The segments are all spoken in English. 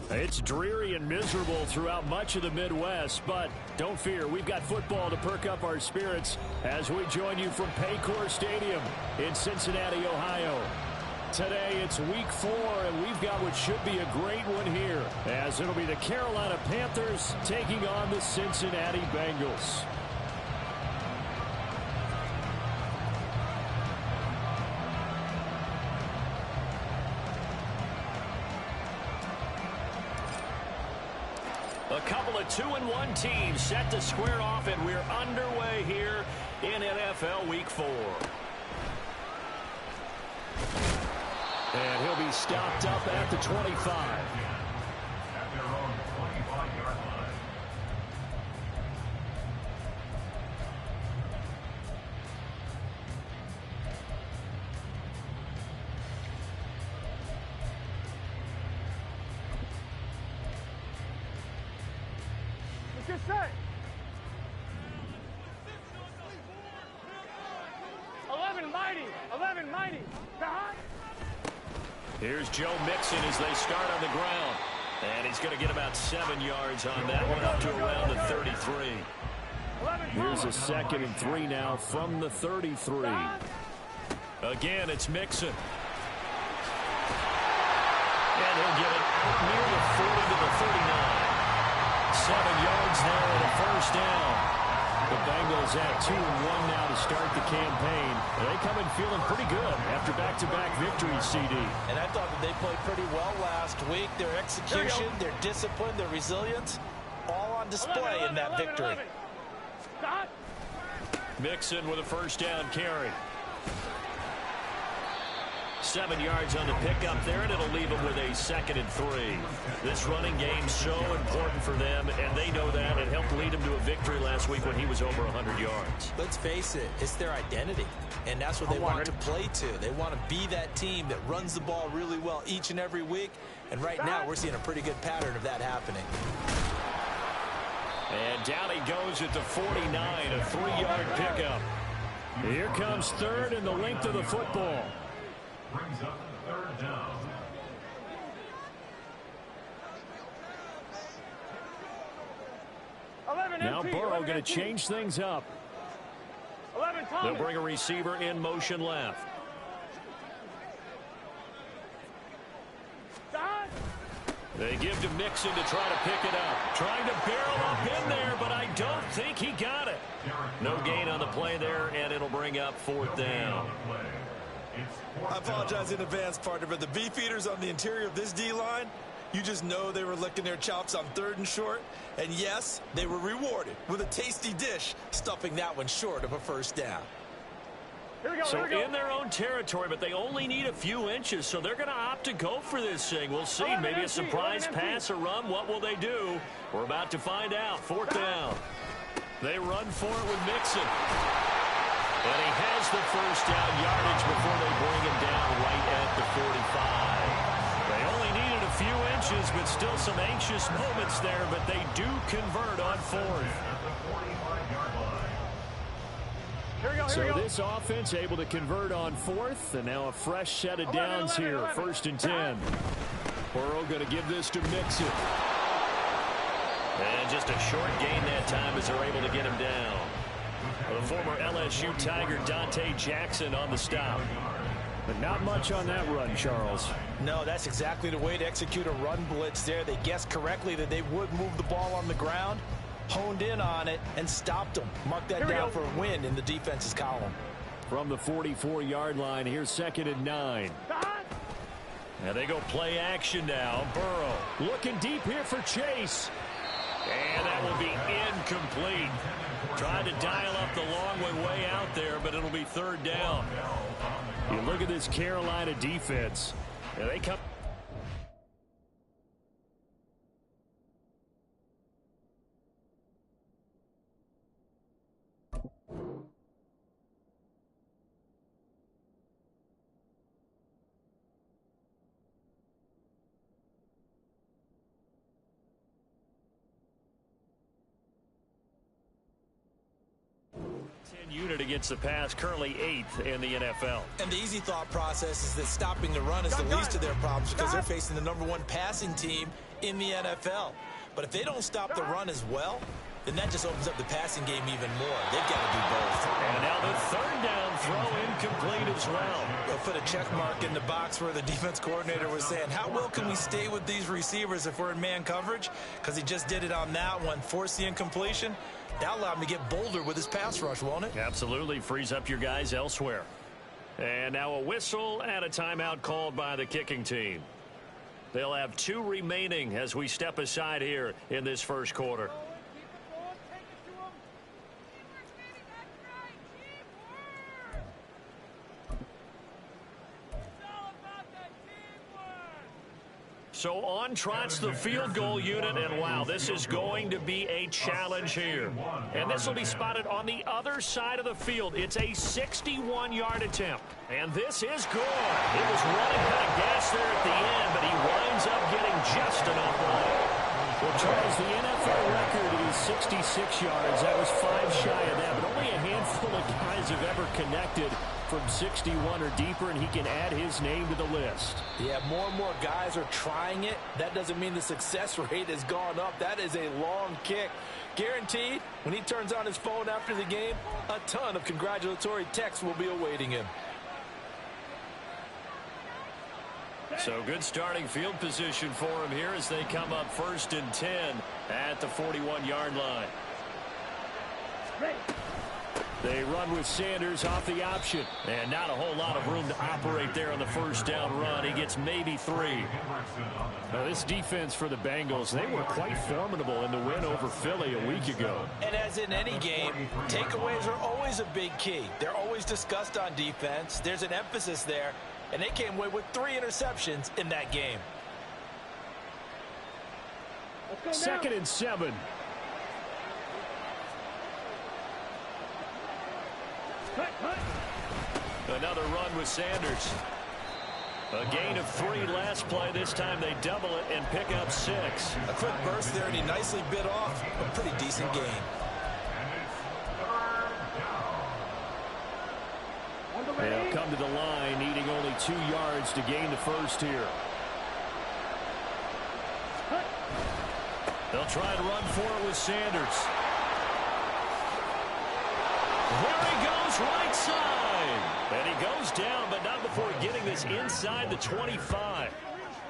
It's dreary and miserable throughout much of the Midwest, but don't fear, we've got football to perk up our spirits as we join you from Paycor Stadium in Cincinnati, Ohio. Today it's week 4, and we've got what should be a great one here, as it'll be the Carolina Panthers taking on the Cincinnati Bengals. A couple of 2-1 teams set to square off, and we're underway here in NFL Week 4. And he'll be stopped up at the 25. At their own 25-yard line. Set. 11 mighty. Here's Joe Mixon as they start on the ground. And he's going to get about 7 yards on that one, up to around the 33. Here's a 2nd and 3 now from the 33. Again, it's Mixon. And he'll get it out near the 40 to the 39. 7 yards there and a first down. The Bengals at 2-1 now to start the campaign. They come in feeling pretty good after back-to-back victories, CD. And I thought that they played pretty well last week. Their execution, their discipline, their resilience, all on display in that victory. Mixon with a first down carry. 7 yards on the pickup there, and it'll leave them with a 2nd and 3. This running game's so important for them, and they know that. It helped lead them to a victory last week when he was over 100 yards. Let's face it, it's their identity, and that's what they want to play to. They want to be that team that runs the ball really well each and every week, and right now we're seeing a pretty good pattern of that happening. And down he goes at the 49, a 3-yard pickup. Here comes 3rd and the length of the football. Brings up 3rd down. Now Burrow going to change things up. They'll bring a receiver in motion left. They give to Mixon to try to pick it up. Trying to barrel up in there, but I don't think he got it. No gain on the play there, and it'll bring up 4th down. I apologize in advance, partner, but the beef eaters on the interior of this D-line, you just know they were licking their chops on 3rd and short. And yes, they were rewarded with a tasty dish, stuffing that one short of a first down. So in their own territory, but they only need a few inches, so they're going to opt to go for this thing. We'll see. Maybe a surprise pass or run. What will they do? We're about to find out. 4th down. They run for it with Mixon. And he has the first down yardage before they bring him down right at the 45. They only needed a few inches, but still some anxious moments there, but they do convert on 4th. So this offense able to convert on 4th, and now a fresh set of downs here. 1st and 10. Burrow going to give this to Mixon. And just a short gain that time as they're able to get him down. The former LSU Tiger Dante Jackson on the stop. But not much on that run, Charles. No, that's exactly the way to execute a run blitz there. They guessed correctly that they would move the ball on the ground, honed in on it, and stopped them. Mark that down for a win in the defense's column. From the 44-yard line, here's 2nd and 9. And they go play action now. Burrow looking deep here for Chase. And that will be incomplete. Tried to dial up the long way out there, but it'll be 3rd down. You look at this Carolina defense. And they come. unit against the pass, currently 8th in the NFL. And the easy thought process is that stopping the run is the least of their problems because they're facing the #1 passing team in the NFL. But if they don't stop the run as well, then that just opens up the passing game even more. They've got to do both. And now the 3rd down throw incomplete as well. They'll put a check mark in the box where the defense coordinator was saying, how well can we stay with these receivers if we're in man coverage? Because he just did it on that one, forced the incompletion. That'll allow him to get bolder with his pass rush, won't it? Absolutely. Frees up your guys elsewhere. And now a whistle and a timeout called by the kicking team. They'll have 2 remaining as we step aside here in this first quarter. So on trots the field goal unit, and wow, this is going to be a challenge here. And this will be spotted on the other side of the field. It's a 61-yard attempt. And this is good. It was running out of gas there at the end, but he winds up getting just enough on it. Well, Charles, the NFL record is 66 yards. That was 5 shy of that, but only a handful of guys have ever connected from 61 or deeper, and he can add his name to the list. Yeah, more and more guys are trying it. That doesn't mean the success rate has gone up. That is a long kick. Guaranteed, when he turns on his phone after the game, a ton of congratulatory texts will be awaiting him. So good starting field position for him here as they come up 1st and 10 at the 41-yard line. They run with Sanders off the option. And not a whole lot of room to operate there on the 1st down run. He gets maybe 3. Now, this defense for the Bengals, they were quite formidable in the win over Philly a week ago. And as in any game, takeaways are always a big key. They're always discussed on defense. There's an emphasis there. And they came away with 3 interceptions in that game. 2nd and 7. Another run with Sanders. A gain of 3 last play. This time they double it and pick up 6. A quick burst there, and he nicely bit off a pretty decent gain. They'll come to the line, needing only 2 yards to gain the 1st here. They'll try and run for it with Sanders. There he goes, right side. And he goes down, but not before getting this inside the 25.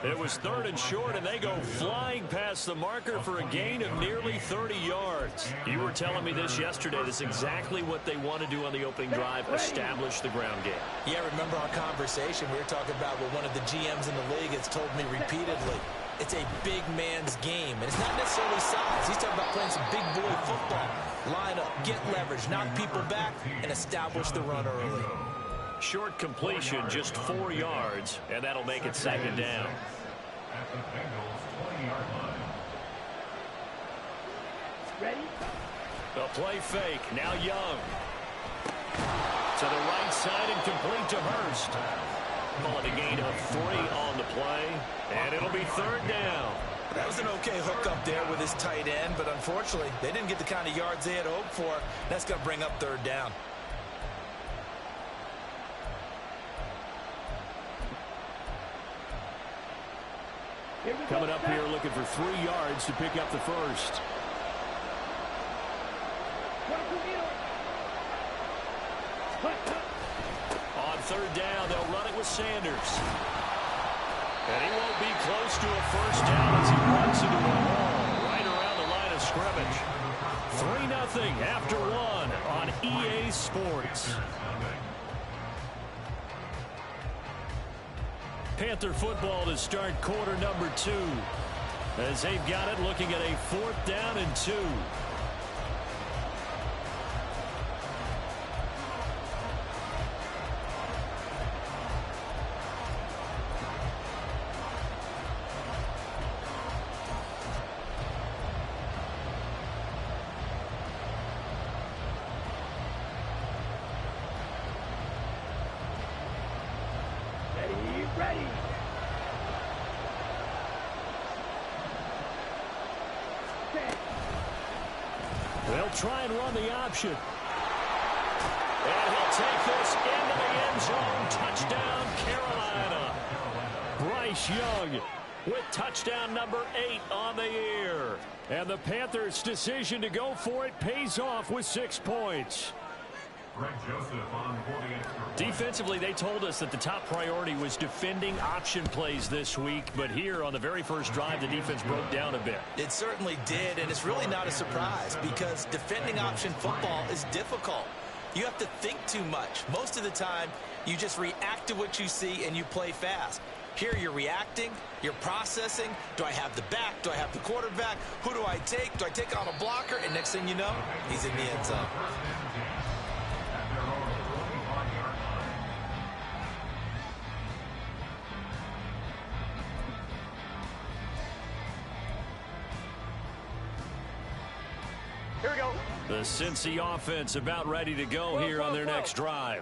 It was 3rd and short, and they go flying past the marker for a gain of nearly 30 yards. You were telling me this yesterday. This is exactly what they want to do on the opening drive, establish the ground game. Yeah, remember our conversation? We were talking about what one of the GMs in the league has told me repeatedly. It's a big man's game, and it's not necessarily size. He's talking about playing some big boy football. Line up, get leverage, knock people back, and establish the run early. Short completion, just 4 yards, and that'll make it 2nd down. Ready? A play fake, now Young. To the right side and complete to Hurst. Call it a gain of 3 on the play, and it'll be 3rd down. That was an okay hook up there with his tight end, but unfortunately, they didn't get the kind of yards they had hoped for. That's going to bring up 3rd down. Coming up here looking for 3 yards to pick up the 1st. On 3rd down, they'll run it with Sanders. And he won't be close to a 1st down as he runs into a wall right around the line of scrimmage. 3-0 after 1 on EA Sports. Panther football to start quarter number 2. As they've got it looking at a 4th down and 2. Ready. They'll try and run the option. And he'll take this into the end zone. Touchdown, Carolina. Bryce Young with touchdown number 8 on the year. And the Panthers' decision to go for it pays off with 6 points. Defensively, they told us that the top priority was defending option plays this week, but here on the very first drive, the defense broke down a bit. It certainly did, and it's really not a surprise because defending option football is difficult. You have to think too much. Most of the time, you just react to what you see and you play fast. Here you're reacting, you're processing. Do I have the back? Do I have the quarterback? Who do I take? Do I take on a blocker? And next thing you know, he's in the end zone. Here we go. The Cincy offense about ready to go here on their next drive.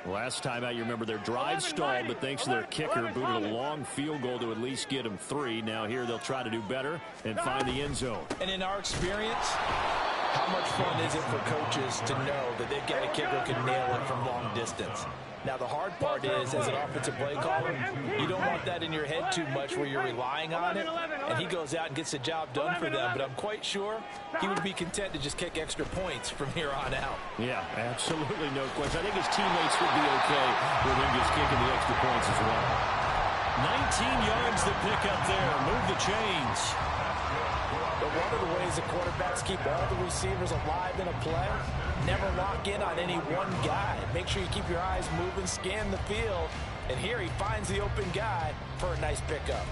Last time out, you remember their drive stalled, but thanks to their kicker, booted a long field goal to at least get them 3. Now here they'll try to do better and find the end zone. And in our experience, how much fun is it for coaches to know that they've got a kicker who can nail it from long distance? Now, the hard part is, as an offensive play caller, you don't want that in your head too much where you're relying on it, and he goes out and gets the job done for them. But I'm quite sure he would be content to just kick extra points from here on out. Yeah, absolutely no question. I think his teammates would be okay with him just kicking the extra points as well. 19 yards to pick up there. Move the chains. But one of the ways the quarterbacks keep all the receivers alive in a play, never lock in on any one guy. Make sure you keep your eyes moving, scan the field, and here he finds the open guy for a nice pickup.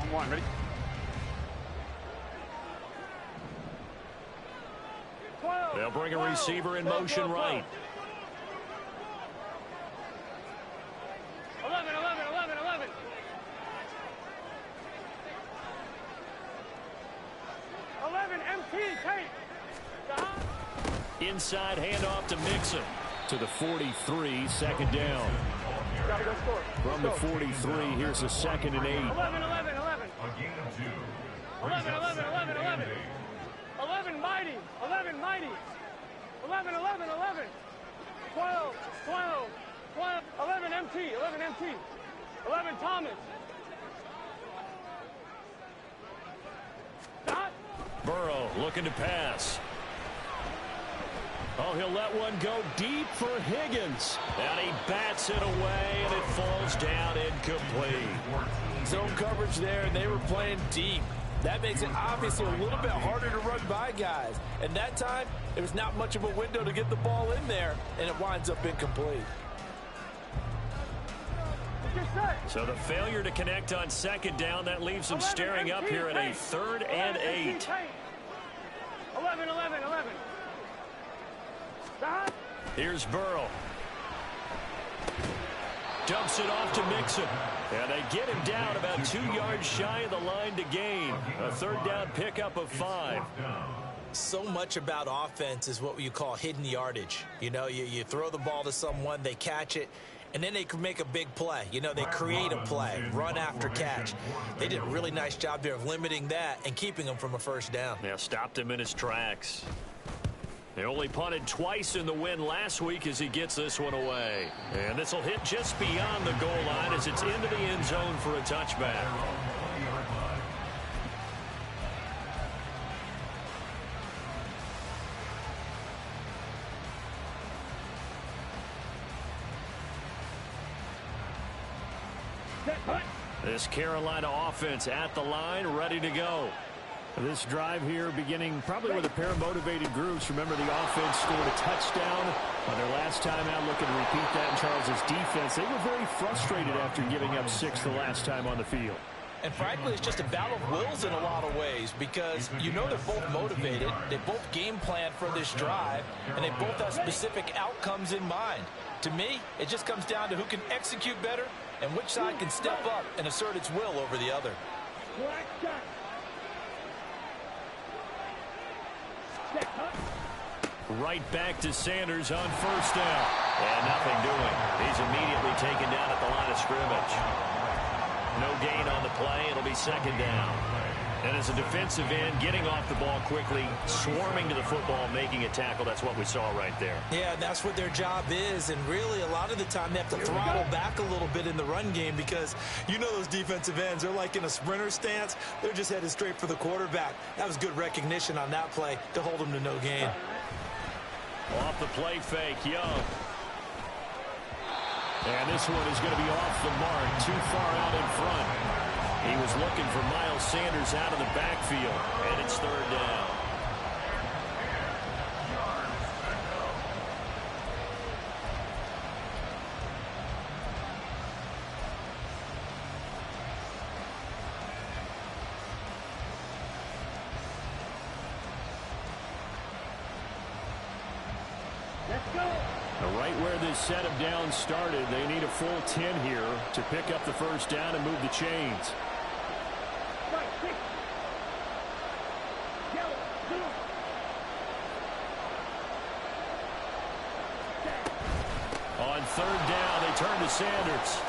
On one, ready? 12. They'll bring a receiver in motion right. 11, 11, 11, 11. 11, MT, tape. Inside handoff to Mixon. To the 43, second down. Gotta go score. From the 43, here's a 2nd and 8. 11, 11, 11. 11, 11, 11, 11. 11, mighty. 11, mighty. 11, 11, 11. 12, 12, 12. 11, MT. 11, MT. 11, Thomas. Stop. Burrow looking to pass. Oh, he'll let one go deep for Higgins. And he bats it away, and it falls down incomplete. Zone coverage there, and they were playing deep. That makes it obviously a little bit harder to run by guys. And that time, there was not much of a window to get the ball in there, and it winds up incomplete. So the failure to connect on 2nd down, that leaves them staring up here at a 3rd and 8. 11, 11, 11. Stop. Here's Burrow. Dumps it off to Mixon. And they get him down about 2 yards shy of the line to gain. A 3rd down pickup of 5. So much about offense is what you call hidden yardage. You know, you throw the ball to someone, they catch it, and then they can make a big play. You know, they create a play, run after catch. They did a really nice job there of limiting that and keeping him from a 1st down. Yeah, stopped him in his tracks. They only punted twice in the win last week as he gets this one away. And this will hit just beyond the goal line as it's into the end zone for a touchback. This Carolina offense at the line, ready to go. This drive here beginning probably with a pair of motivated groups. Remember, the offense scored a touchdown on their last time out. Looking to repeat that in Charles's defense. They were very frustrated after giving up 6 the last time on the field. And frankly, it's just a battle of wills in a lot of ways because you know they're both motivated. They both game plan for this drive, and they both have specific outcomes in mind. To me, it just comes down to who can execute better and which side can step up and assert its will over the other. Right back to Sanders on 1st down. And nothing doing. He's immediately taken down at the line of scrimmage. No gain on the play. It'll be 2nd down. And as a defensive end, getting off the ball quickly, swarming to the football, making a tackle, that's what we saw right there. Yeah, that's what their job is. And really, a lot of the time, they have to throttle back a little bit in the run game because you know those defensive ends, they're like in a sprinter stance. They're just headed straight for the quarterback. That was good recognition on that play to hold them to no gain. Off the play fake, Young. And this one is going to be off the mark, too far out in front. He was looking for Miles Sanders out of the backfield, and it's third down. Let's go. Right where this set of downs started, they need a full 10 here to pick up the first down and move the chains. On third down, they turn to Sanders.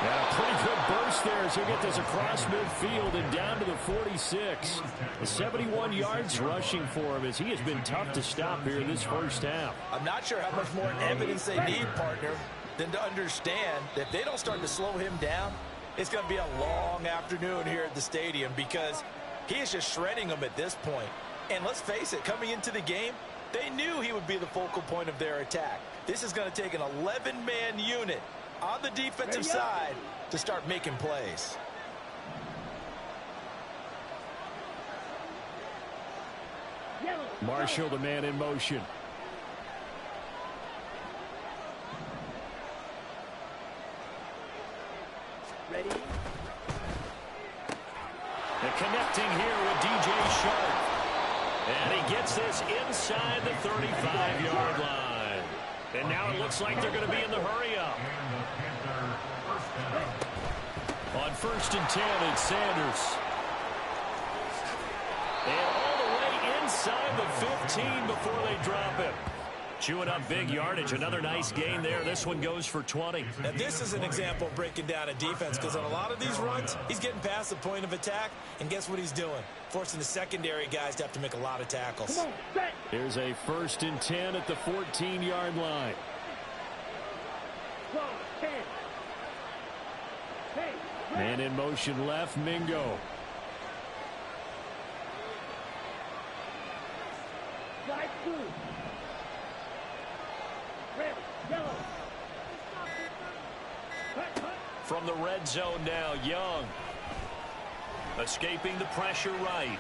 And a pretty good burst there as he'll get this across midfield and down to the 46. 71 yards rushing for him as he has been tough to stop here in this first half. I'm not sure how much more evidence they need, partner, than to understand that if they don't start to slow him down, it's going to be a long afternoon here at the stadium because he is just shredding them at this point. And let's face it, coming into the game, they knew he would be the focal point of their attack. This is going to take an 11-man unit on the defensive side to start making plays. Marshall, the man in motion. Ready? And connecting here with DJ Sharp. And he gets this inside the 35-yard line. And now it looks like they're going to be in the hurry-up. On 1st and 10, it's Sanders. And all the way inside the 15 before they drop him. Chewing up big yardage. Another nice gain there. This one goes for 20. Now, this is an example of breaking down a defense because on a lot of these runs, he's getting past the point of attack, and guess what he's doing? Forcing the secondary guys to have to make a lot of tackles. Come on, set. Here's a 1st and 10 at the 14-yard line. 12, 10. Hey, Man in motion left, Mingo. side 2. Red, yellow. Cut, cut. From the red zone now, Young. Escaping the pressure right.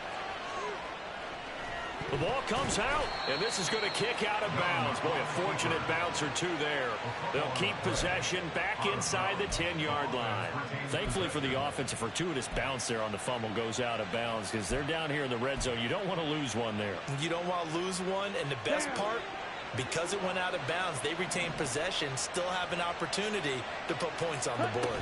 The ball comes out, and this is going to kick out of bounds. Boy, a fortunate bounce or two there. They'll keep possession back inside the 10-yard line. Thankfully for the offense, a fortuitous bounce there on the fumble goes out of bounds because they're down here in the red zone. You don't want to lose one there. You don't want to lose one, and the best part, because it went out of bounds, they retain possession, still have an opportunity to put points on the board.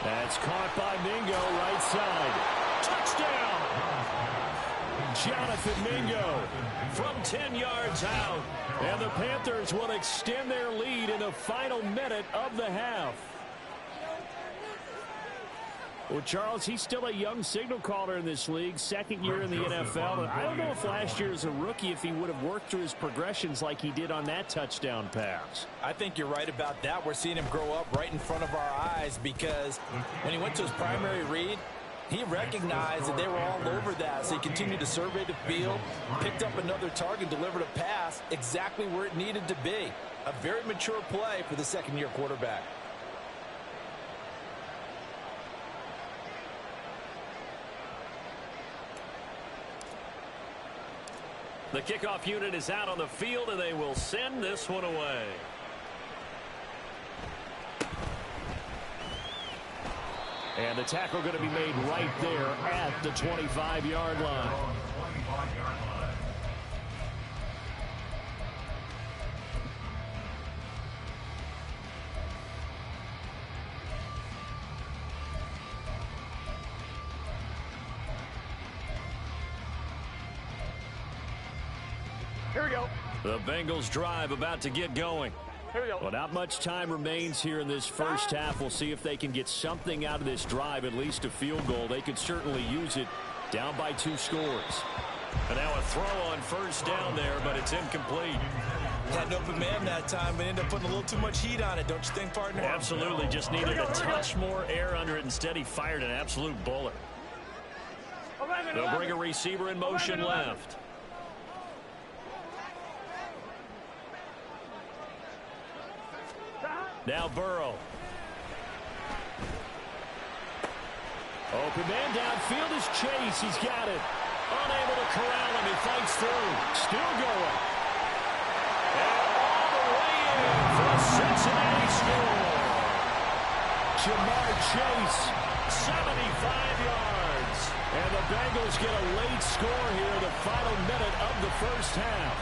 That's caught by Mingo, right side. Touchdown! Jonathan Mingo. From 10 yards out. And the Panthers will extend their lead in the final minute of the half. Well, Charles, he's still a young signal caller in this league, second year in the NFL. And I don't know if last year as a rookie, if he would have worked through his progressions like he did on that touchdown pass. I think you're right about that. We're seeing him grow up right in front of our eyes because when he went to his primary read, he recognized that they were all over that, so he continued to survey the field, picked up another target, delivered a pass exactly where it needed to be. A very mature play for the second-year quarterback. The kickoff unit is out on the field, and they will send this one away. And the tackle going to be made right there at the 25-yard line. Here we go. The Bengals drive about to get going. Here we go. Well, not much time remains here in this first half. We'll see if they can get something out of this drive, at least a field goal. They could certainly use it, down by 2 scores. And now a throw on first down there, but it's incomplete. Had an open man that time, but ended up putting a little too much heat on it, don't you think, partner? Absolutely, just needed a touch more air under it. Instead, he fired an absolute bullet. 11, They'll bring a receiver in motion 11. left. Now Burrow. Open man downfield is Chase. He's got it. Unable to corral him. He fights through. Still going. And all the way in for a Cincinnati score. Jamar Chase. 75 yards. And the Bengals get a late score here, the final minute of the first half.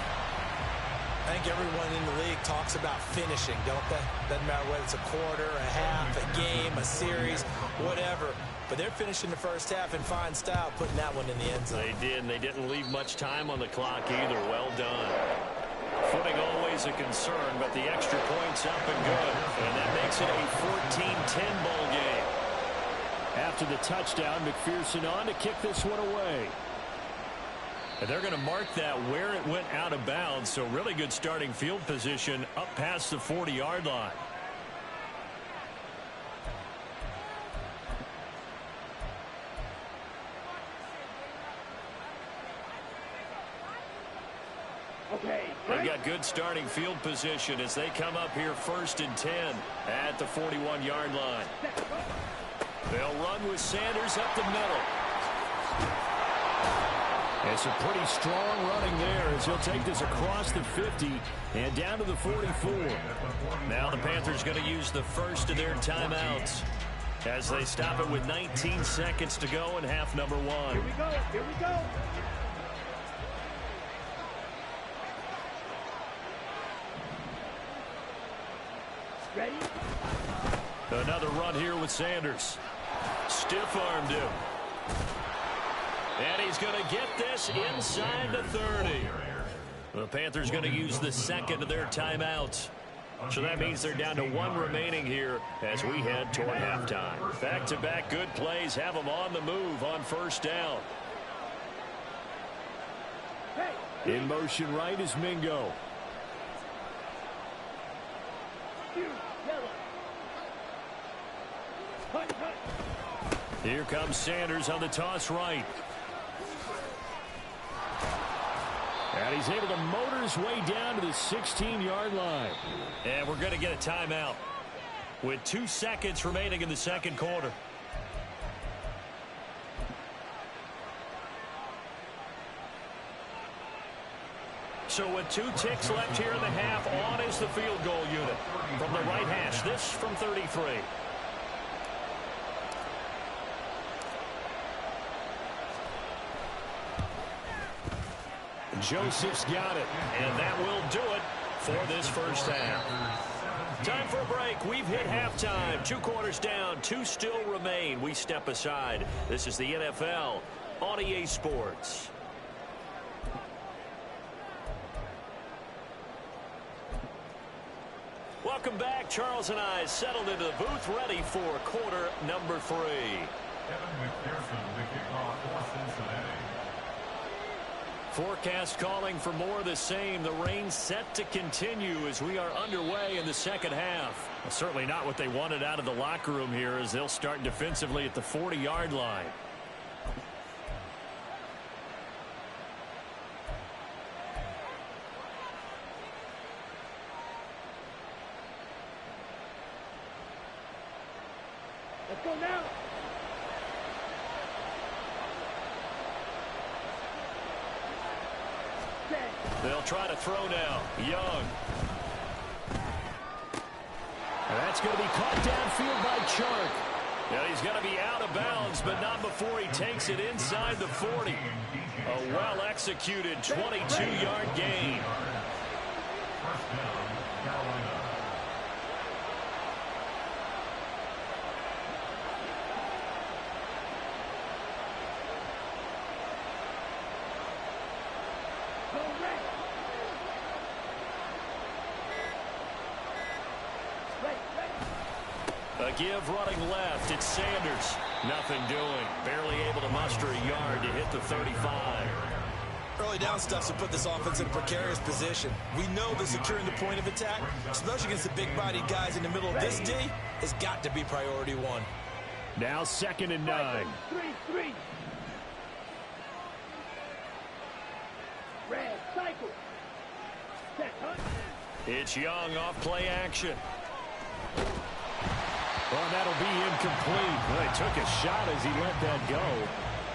I think everyone in the league talks about finishing, don't they? Doesn't matter whether it's a quarter, a half, a game, a series, whatever. But they're finishing the first half in fine style, putting that one in the end zone. They did, and they didn't leave much time on the clock either. Well done. Footing always a concern, but the extra point's up and good. And that makes it a 14-10 ball game. After the touchdown, McPherson on to kick this one away. And they're going to mark that where it went out of bounds, so really good starting field position up past the 40-yard line. Okay. They've got good starting field position as they come up here 1st and 10 at the 41-yard line. They'll run with Sanders up the middle. It's a pretty strong running there as he'll take this across the 50 and down to the 44. Now the Panthers going to use the first of their timeouts as they stop it with 19 seconds to go in half number 1. Here we go. Here we go. Ready? Another run here with Sanders. Stiff-armed him. And he's going to get this inside the 30. The Panthers going to use the second of their timeouts. So that means they're down to 1 remaining here as we head toward halftime. Back-to-back good plays have them on the move on first down. In motion right is Mingo. Here comes Sanders on the toss right. And he's able to motor his way down to the 16-yard line. And we're going to get a timeout with 2 seconds remaining in the second quarter. So with 2 ticks left here in the half, on is the field goal unit from the right hash. This from 33. Joseph's got it. And that will do it for this first half. Time for a break. We've hit halftime. 2 quarters down. 2 still remain. We step aside. This is the NFL on EA Sports. Welcome back. Charles and I settled into the booth, ready for quarter number 3. Kevin McPherson, the kickoff for Cincinnati. Forecast calling for more of the same. The rain set to continue as we are underway in the second half. Well, certainly not what they wanted out of the locker room here as they'll start defensively at the 40-yard line. Let's go now. They'll try to throw now. Young. And that's going to be caught downfield by Chark. Now he's going to be out of bounds, but not before he takes it inside the 40. A well-executed 22-yard gain. First down, Carolina. The give running left. It's Sanders. Nothing doing. Barely able to muster a yard to hit the 35. Early down stuff to put this offense in a precarious position. We know that securing the point of attack, especially against the big-bodied guys in the middle of this D, has got to be priority one. Now 2nd and 9. 3-3. Red cycle. Set hunt. It's Young off play action. Well, that'll be incomplete. Well, he took a shot as he let that go.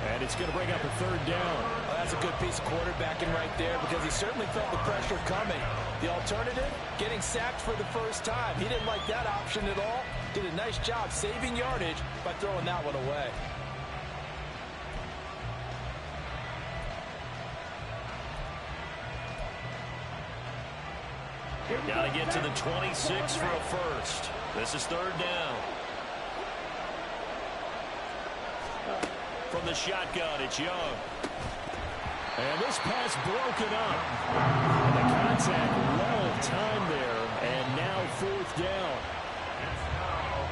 And it's going to bring up a 3rd down. Well, that's a good piece of quarterbacking right there because he certainly felt the pressure coming. The alternative, getting sacked for the first time. He didn't like that option at all. Did a nice job saving yardage by throwing that one away. Got to get to the 26 for a first. This is 3rd down. From the shotgun, it's Young. And this pass broken up. The contact well timed there. And now 4th down.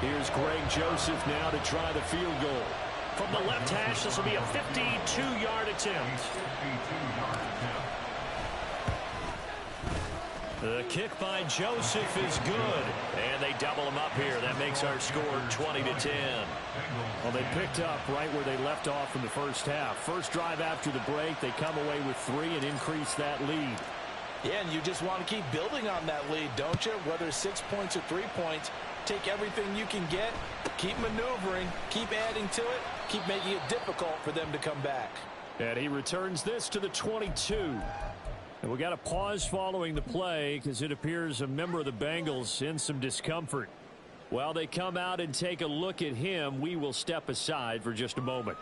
Here's Greg Joseph now to try the field goal. From the left hash, this will be a 52-yard attempt. The kick by Joseph is good. And they double him up here. That makes our score 20-10. Well, they picked up right where they left off in the first half. First drive after the break, they come away with 3 and increase that lead. Yeah, and you just want to keep building on that lead, don't you? Whether 6 points or 3 points, take everything you can get, keep maneuvering, keep adding to it, keep making it difficult for them to come back. And he returns this to the 22. And we got a pause following the play because it appears a member of the Bengals in some discomfort. While they come out and take a look at him, we will step aside for just a moment.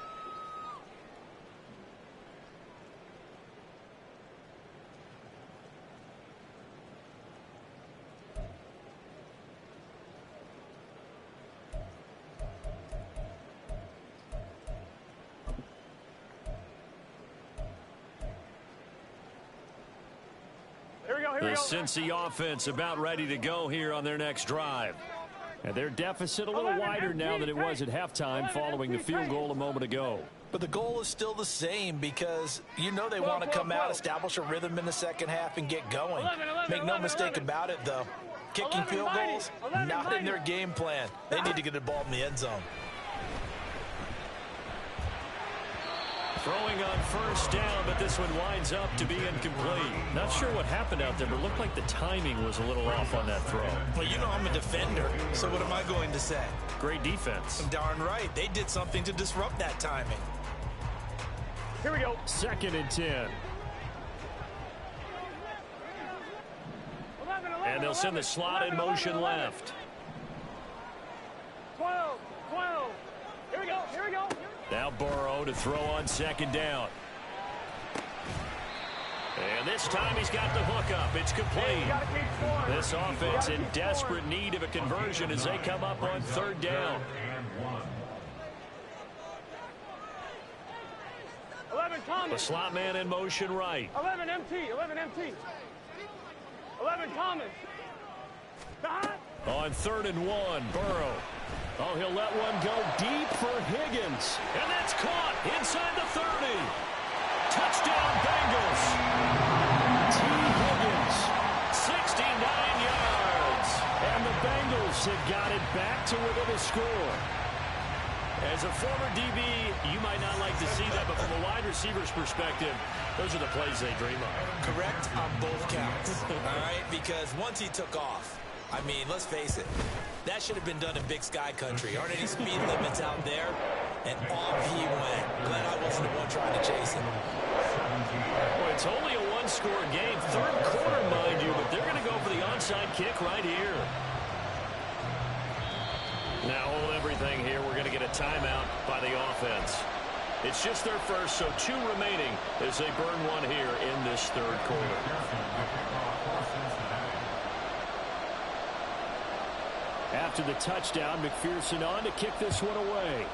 The Cincy offense about ready to go here on their next drive. And their deficit a little wider now than it was at halftime following the field goal a moment ago. But the goal is still the same because you know they want to come out, establish a rhythm in the second half, and get going. Make no mistake about it, though. Kicking field goals, not in their game plan. They need to get the ball in the end zone. Throwing on first down, but this one winds up to be incomplete. Not sure what happened out there, but it looked like the timing was a little off on that throw. Well, you know I'm a defender, so what am I going to say? Great defense. Darn right. They did something to disrupt that timing. Here we go. 2nd and 10. 11, And they'll send the slot in motion left. 12. Here we go. Now Burrow to throw on 2nd down. And this time he's got the hook up. It's complete. This offense in desperate need of a conversion as they come up on 3rd down. 11 The Thomas. slot man in motion right. 11 MT. 11 Thomas. On 3rd and 1, Burrow. Oh, he'll let one go deep for Higgins. And that's caught inside the 30. Touchdown, Bengals. T. Higgins, 69 yards. And the Bengals have got it back to within a score. As a former DB, you might not like to see that, but from a wide receiver's perspective, those are the plays they dream of. Correct on both counts. All right, because once he took off, I mean, let's face it, that should have been done in Big Sky country. Aren't any speed limits out there? And off he went. Glad I wasn't the one trying to chase him. Well, it's only a one-score game. 3rd quarter, mind you, but they're going to go for the onside kick right here. Now hold everything here. We're going to get a timeout by the offense. It's just their first, so 2 remaining as they burn one here in this 3rd quarter. After the touchdown, McPherson on to kick this one away.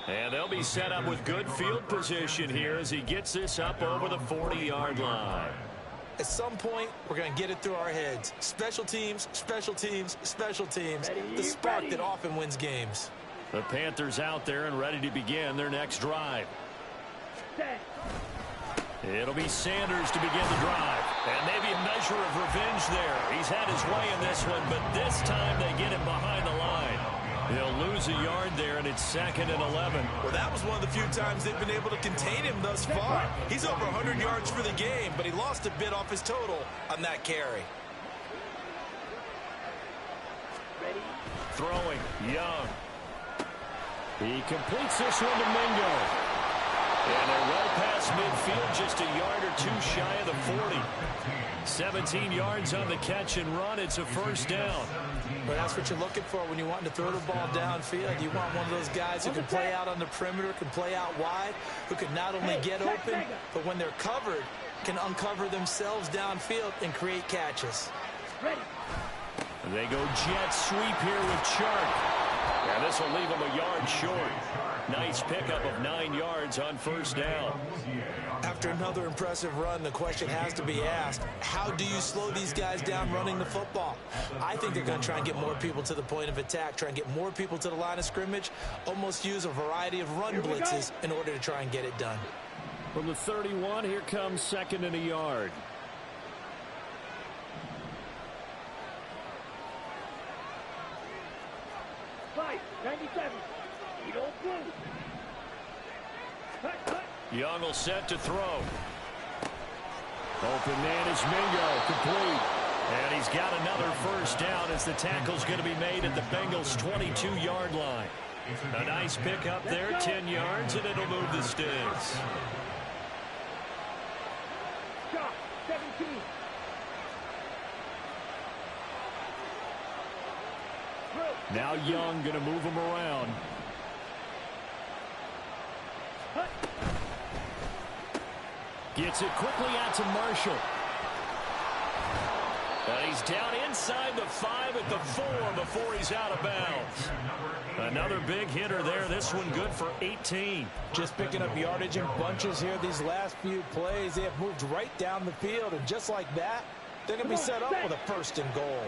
And they'll be set up with good field position here as he gets this up over the 40-yard line. At some point, we're going to get it through our heads. Special teams, special teams, special teams. The spark that often wins games. The Panthers out there and ready to begin their next drive. It'll be Sanders to begin the drive. And maybe a measure of revenge there. He's had his way in this one, but this time they get him behind the line. He'll lose a yard there, and it's 2nd and 11. Well, that was one of the few times they've been able to contain him thus far. He's over 100 yards for the game, but he lost a bit off his total on that carry. Throwing, Young. He completes this one to Mingo. And they're well past midfield, just a yard or two shy of the 40. 17 yards on the catch and run. It's a first down. But that's what you're looking for when you want to throw the ball downfield. You want one of those guys who can play out on the perimeter, can play out wide, who can not only get open, but when they're covered, can uncover themselves downfield and create catches. They go jet sweep here with Chark. And this will leave him a yard short. Nice pickup of 9 yards on first down. After another impressive run, the question has to be asked, how do you slow these guys down running the football? I think they're going to try and get more people to the point of attack, try and get more people to the line of scrimmage, almost use a variety of run blitzes in order to try and get it done. From the 31, here comes 2nd and a yard. Fight, 97. You don't move. Young will set to throw. Open man is Mingo, complete. And he's got another first down as the tackle's going to be made at the Bengals' 22-yard line. A nice pickup there, 10 yards, and it'll move the sticks. Shot, 17. Now Young going to move him around. Gets it quickly out to Marshall. And he's down inside the 5 at the 4 before he's out of bounds. Another big hitter there. This one good for 18. Just picking up yardage in bunches here these last few plays. They have moved right down the field, and just like that, they're going to be set up with a 1st and goal.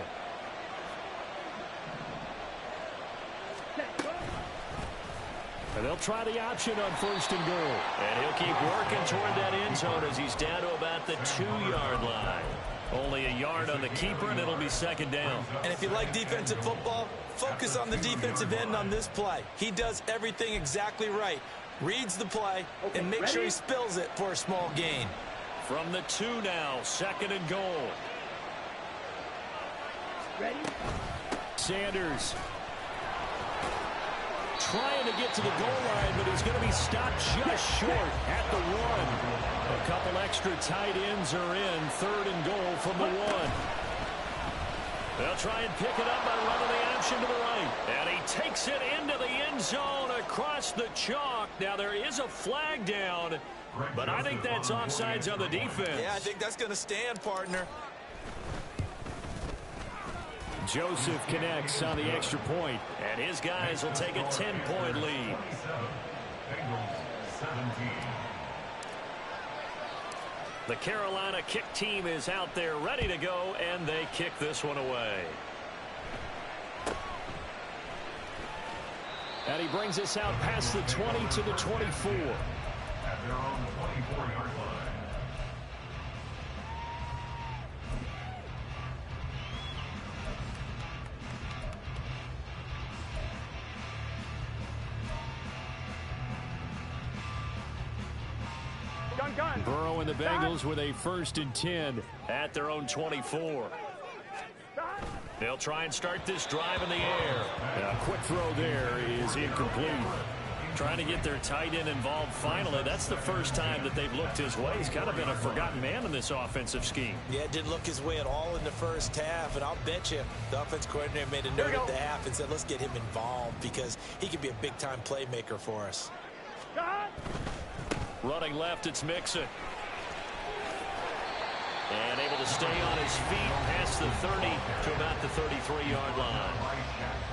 And they'll try the option on 1st and goal. And he'll keep working toward that end zone as he's down to about the 2-yard line. Only a yard on the keeper, and it'll be 2nd down. And if you like defensive football, focus on the defensive end on this play. He does everything exactly right. Reads the play and makes sure he spills it for a small gain. From the 2 now, 2nd and goal. Ready? Sanders trying to get to the goal line, but he's going to be stopped just short at the 1. A couple extra tight ends are in. 3rd and goal from the 1. They'll try and pick it up by running the option to the right. And he takes it into the end zone across the chalk. Now there is a flag down, but I think that's offsides on the defense. Yeah, I think that's going to stand, partner. Joseph connects on the extra point. And his guys will take a 10-point lead. The Carolina kick team is out there ready to go, and they kick this one away. And he brings us out past the 20 to the 24. At their own 24-yard line. Burrow and the Bengals with a 1st and 10 at their own 24. They'll try and start this drive in the air. A quick throw there is incomplete. Trying to get their tight end involved finally. That's the first time that they've looked his way. He's kind of been a forgotten man in this offensive scheme. Yeah, it didn't look his way at all in the first half, and I'll bet you the offense coordinator made a note at the half and said, let's get him involved because he could be a big-time playmaker for us. Running left, it's Mixon. And able to stay on his feet past the 30 to about the 33-yard line.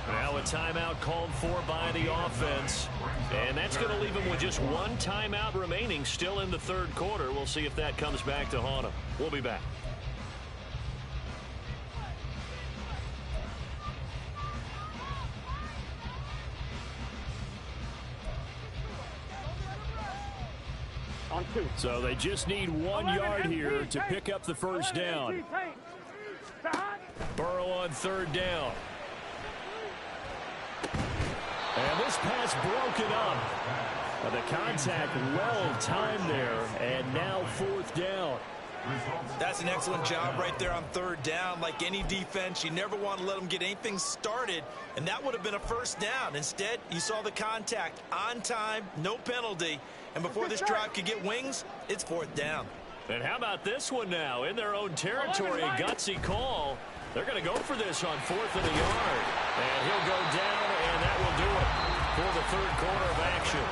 Now a timeout called for by the offense. And that's going to leave him with just one timeout remaining still in the 3rd quarter. We'll see if that comes back to haunt him. We'll be back. On 2. So they just need 1 yard here to pick up the first down. Burrow on 3rd down. And this pass broken up. But the contact well timed there, and now 4th down. That's an excellent job right there on 3rd down. Like any defense, you never want to let them get anything started, and that would have been a first down. Instead, you saw the contact on time, no penalty, and before this drive could get wings, it's 4th down. And how about this one now? In their own territory, a gutsy call. They're going to go for this on 4th and a yard. And he'll go down, and that will do it for the 3rd quarter of action.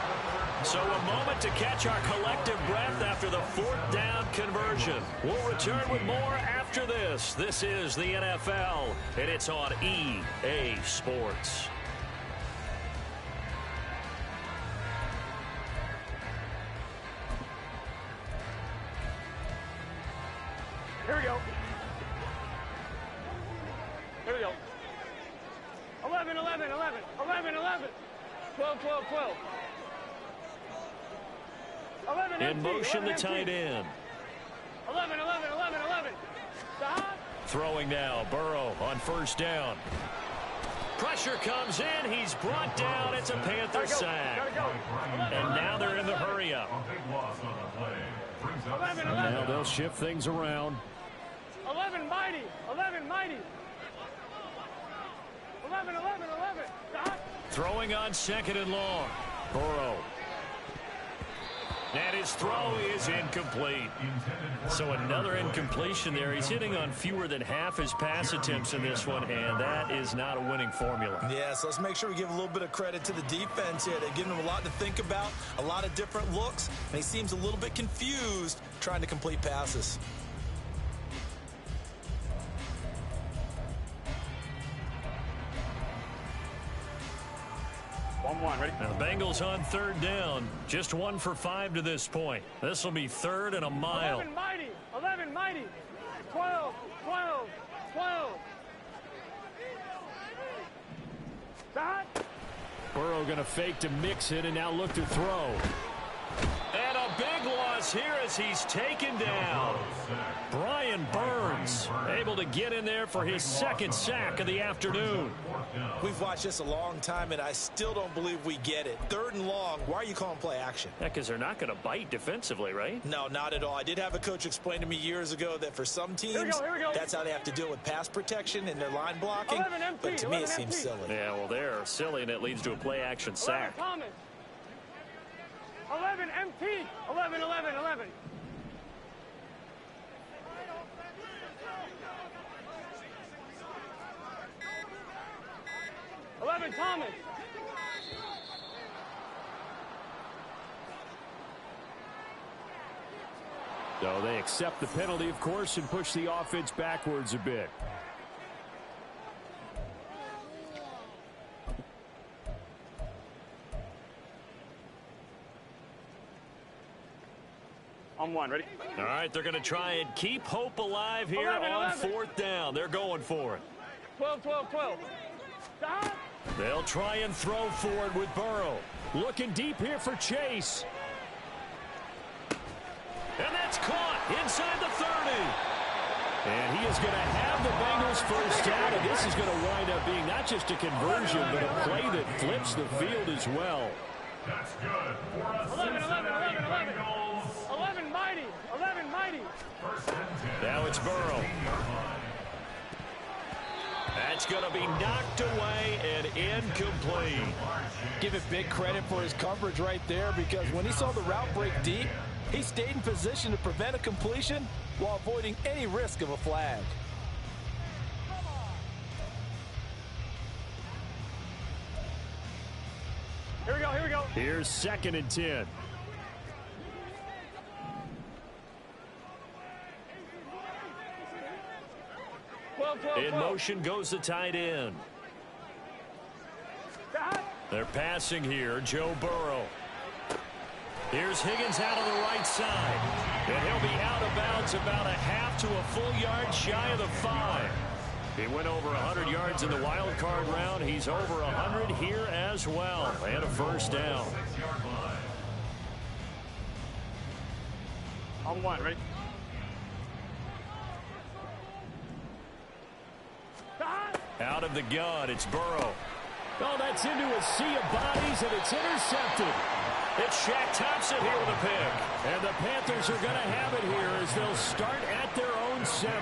So a moment to catch our collective breath after the 4th down conversion. We'll return with more after this. This is the NFL, and it's on EA Sports. Here we go. Here we go. 11, 11, 11, 11, 11. 12, 12, 12. 11, in motion, the tight end. 11, 11, 11, 11. Stop. Throwing now, Burrow on 1st down. Pressure comes in. He's brought down. It's a Panther sack. And now they're in the hurry-up. 11, 11. Now they'll shift things around. 11, mighty. 11, mighty. 11, 11, 11. Stop. Throwing on 2nd and long. Burrow. And his throw is incomplete. So another incompletion there. He's hitting on fewer than half his pass attempts in this one, and that is not a winning formula. Yeah, so let's make sure we give a little bit of credit to the defense here. They're giving him a lot to think about, a lot of different looks, and he seems a little bit confused trying to complete passes. Ready? Now the Bengals on 3rd down. Just 1 for 5 to this point. This will be 3rd and a mile. 11, mighty. 11, mighty. 12, 12, 12. Stop. Burrow going to fake to mix it and now look to throw. And a big loss here as he's taken down. Brian Burns able to get in there for his 2nd sack of the afternoon. We've watched this a long time, and I still don't believe we get it. 3rd and long, why are you calling play action? Yeah, because they're not going to bite defensively, right? No, not at all. I did have a coach explain to me years ago that for some teams, Here we go. that's how they have to deal with pass protection and their line blocking. 11 empty, But to me, it 11 seems empty. silly. Yeah, well, they're silly, and it leads to a play-action 11, sack. Thomas. 11, MT. 11, 11, 11. Thomas. So they accept the penalty, of course, and push the offense backwards a bit. On 1, ready? All right, they're going to try and keep hope alive here 11, on 11. 4th down. They're going for it. 12, 12, 12. Stop. They'll try and throw for it with Burrow. Looking deep here for Chase. And that's caught inside the 30. And he is going to have the Bengals first down, and this is going to wind up being not just a conversion, but a play that flips the field as well. That's good. 11, 11, 11, 11. 11, mighty. 11, mighty. Now it's Burrow. That's going to be knocked away and incomplete. Give it big credit for his coverage right there, because when he saw the route break deep, he stayed in position to prevent a completion while avoiding any risk of a flag. Here we go, here we go. Here's 2nd and 10. In motion goes the tight end. They're passing here, Joe Burrow. Here's Higgins out of the right side. And he'll be out of bounds about a half to a full yard shy of the 5. He went over 100 yards in the wild card round. He's over 100 here as well. And a first down. On one, ready? Out of the gun, it's Burrow. Oh, that's into a sea of bodies, and it's intercepted. It's Shaq Thompson here with a pick. And the Panthers are going to have it here as they'll start at their own 7.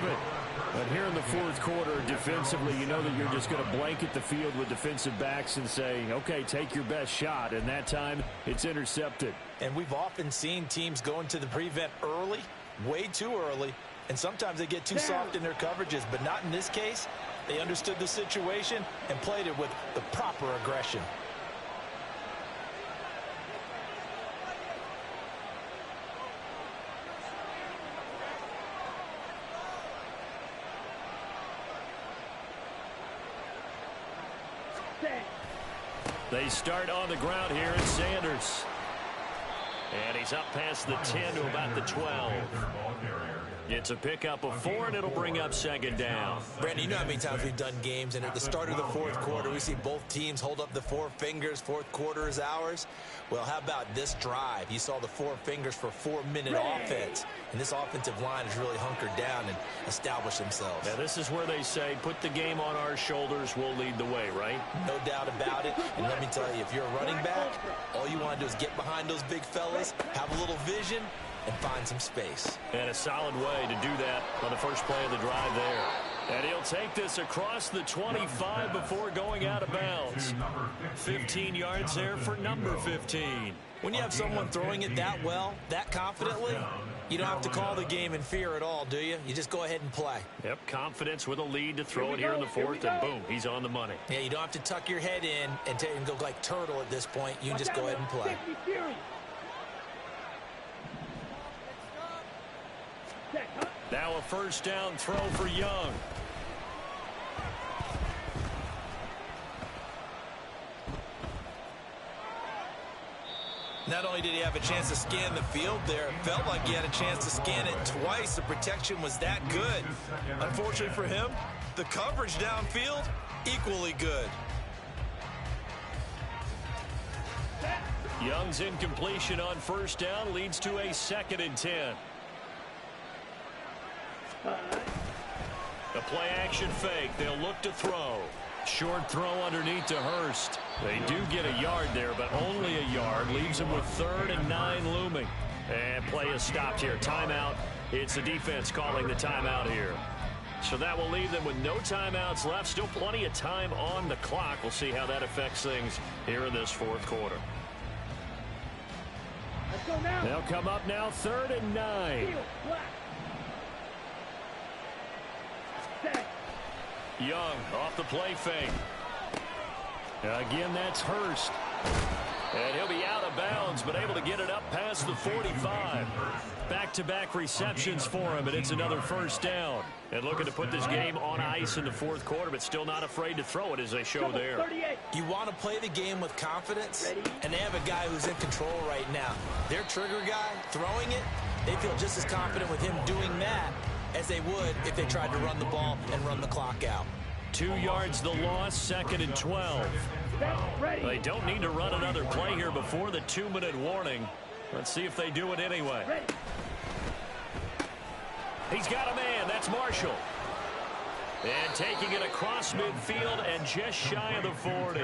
But here in the fourth quarter, defensively, you know that you're just going to blanket the field with defensive backs and say, okay, take your best shot. And that time, it's intercepted. And we've often seen teams go into the prevent early, way too early, and sometimes they get too soft in their coverages, but not in this case. They understood the situation and played it with the proper aggression. They start on the ground here in Sanders. And he's up past the 10 to about the 12. It's a pickup of 4, and it'll bring up second down. Brandon, you know how many times we've done games, and at the start of the fourth quarter, we see both teams hold up the 4 fingers, fourth quarter is ours. Well, how about this drive? You saw the 4 fingers for 4-minute offense, and this offensive line has really hunkered down and established themselves. Now, this is where they say, put the game on our shoulders, we'll lead the way, right? No doubt about it, and let me tell you, if you're a running back, all you want to do is get behind those big fellas, have a little vision, and find some space. And a solid way to do that on the first play of the drive there. And he'll take this across the 25 before going out of bounds. 15 yards there for number 15. When you have someone throwing it that well, that confidently, you don't have to call the game in fear at all, do you? You just go ahead and play. Yep, confidence with a lead to throw it here in the fourth, and boom, he's on the money. Yeah, you don't have to tuck your head in and go like turtle at this point. You can just go ahead and play. Now a first down throw for Young. Not only did he have a chance to scan the field there, it felt like he had a chance to scan it twice. The protection was that good. Unfortunately for him, the coverage downfield, equally good. Young's incompletion on first down leads to a 2nd and 10. The play action fake. They'll look to throw. Short throw underneath to Hurst. They do get a yard there, but only a yard. Leaves them with 3rd and 9 looming. And play is stopped here. Timeout. It's the defense calling the timeout here. So that will leave them with no timeouts left. Still plenty of time on the clock. We'll see how that affects things here in this fourth quarter. They'll come up now 3rd and 9. Young off the play fake. Again, that's Hurst. And he'll be out of bounds, but able to get it up past the 45. Back-to-back receptions for him, and it's another first down. And looking to put this game on ice in the fourth quarter, but still not afraid to throw it as they show there. You want to play the game with confidence, and they have a guy who's in control right now. Their trigger guy, throwing it, they feel just as confident with him doing that as they would if they tried to run the ball and run the clock out. 2 yards the loss, 2nd and 12. They don't need to run another play here before the 2-minute warning. Let's see if they do it anyway. He's got a man. That's Marshall. And taking it across midfield and just shy of the 40.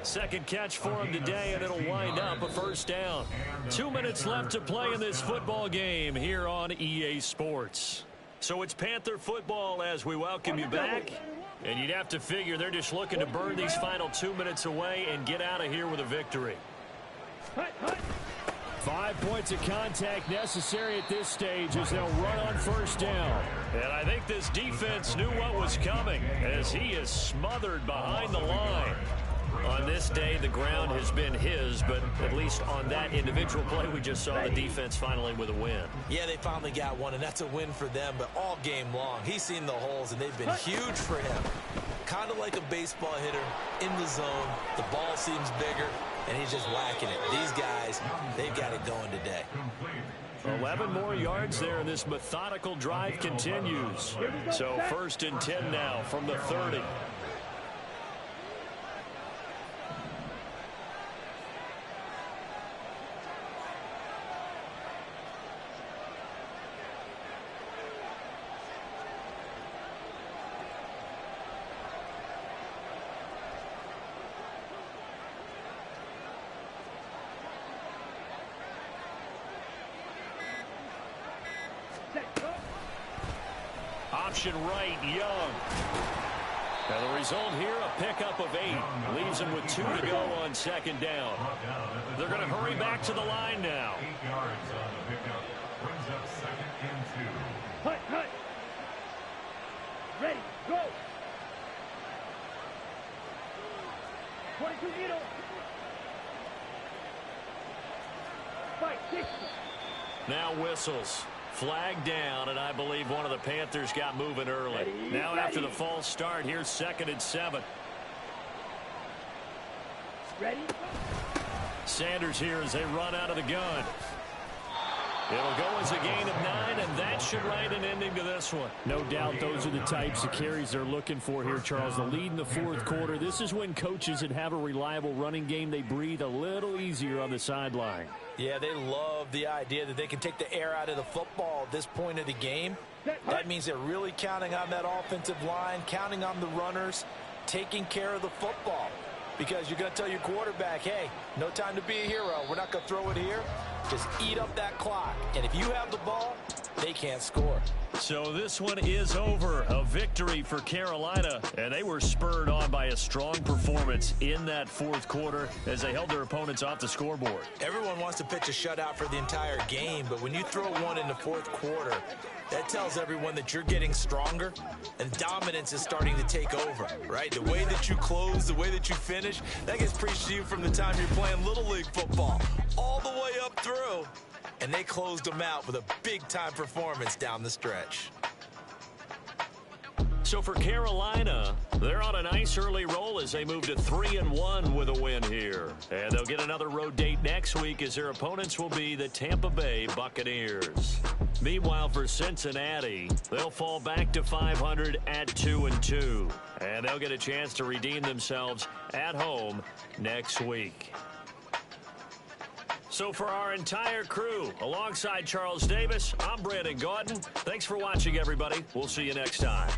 Second catch for him today, and it'll wind up a first down. 2 minutes left to play in this football game here on EA Sports. So it's Panther football as we welcome you back. And you'd have to figure they're just looking to burn these final 2 minutes away and get out of here with a victory. 5 points of contact necessary at this stage as they'll run on first down. And I think this defense knew what was coming as he is smothered behind the line. On this day, the ground has been his, but at least on that individual play, we just saw the defense finally with a win. Yeah, they finally got one, and that's a win for them, but all game long, he's seen the holes, and they've been huge for him. Kind of like a baseball hitter in the zone. The ball seems bigger, and he's just whacking it. These guys, they've got it going today. 11 more yards there, and this methodical drive continues. So 1st and 10 now from the 30. option right, Young. And the result here, a pickup of 8. Leaves them with 2 to go on second down. They're going to hurry back to the line now. 8 yards on the pickup. Brings up 2nd and 2. Hut. Ready, go. 22 needle. Fight, 60. Now whistles. Flag down, and I believe one of the Panthers got moving early. Now after the false start, here's 2nd and 7. Ready? Sanders here as they run out of the gun. It'll go as a gain of 9, and that should write an ending to this one. No doubt those are the types of carries they're looking for here, Charles. The lead in the fourth quarter. This is when coaches that have a reliable running game, they breathe a little easier on the sideline. Yeah, they love the idea that they can take the air out of the football at this point of the game. That means they're really counting on that offensive line, counting on the runners, taking care of the football. Because you're going to tell your quarterback, hey, no time to be a hero. We're not going to throw it here. Just eat up that clock. And if you have the ball, they can't score. So this one is over. A victory for Carolina. And they were spurred on by a strong performance in that fourth quarter as they held their opponents off the scoreboard. Everyone wants to pitch a shutout for the entire game, but when you throw one in the fourth quarter, that tells everyone that you're getting stronger and dominance is starting to take over, right? The way that you close, the way that you finish, that gets preached to you from the time you're playing Little League football all the way up through. And they closed them out with a big-time performance down the stretch. So for Carolina, they're on a nice early roll as they move to 3-1 with a win here. And they'll get another road date next week as their opponents will be the Tampa Bay Buccaneers. Meanwhile, for Cincinnati, they'll fall back to 500 at 2-2. And they'll get a chance to redeem themselves at home next week. So for our entire crew, alongside Charles Davis, I'm Brandon Gaudin. Thanks for watching, everybody. We'll see you next time.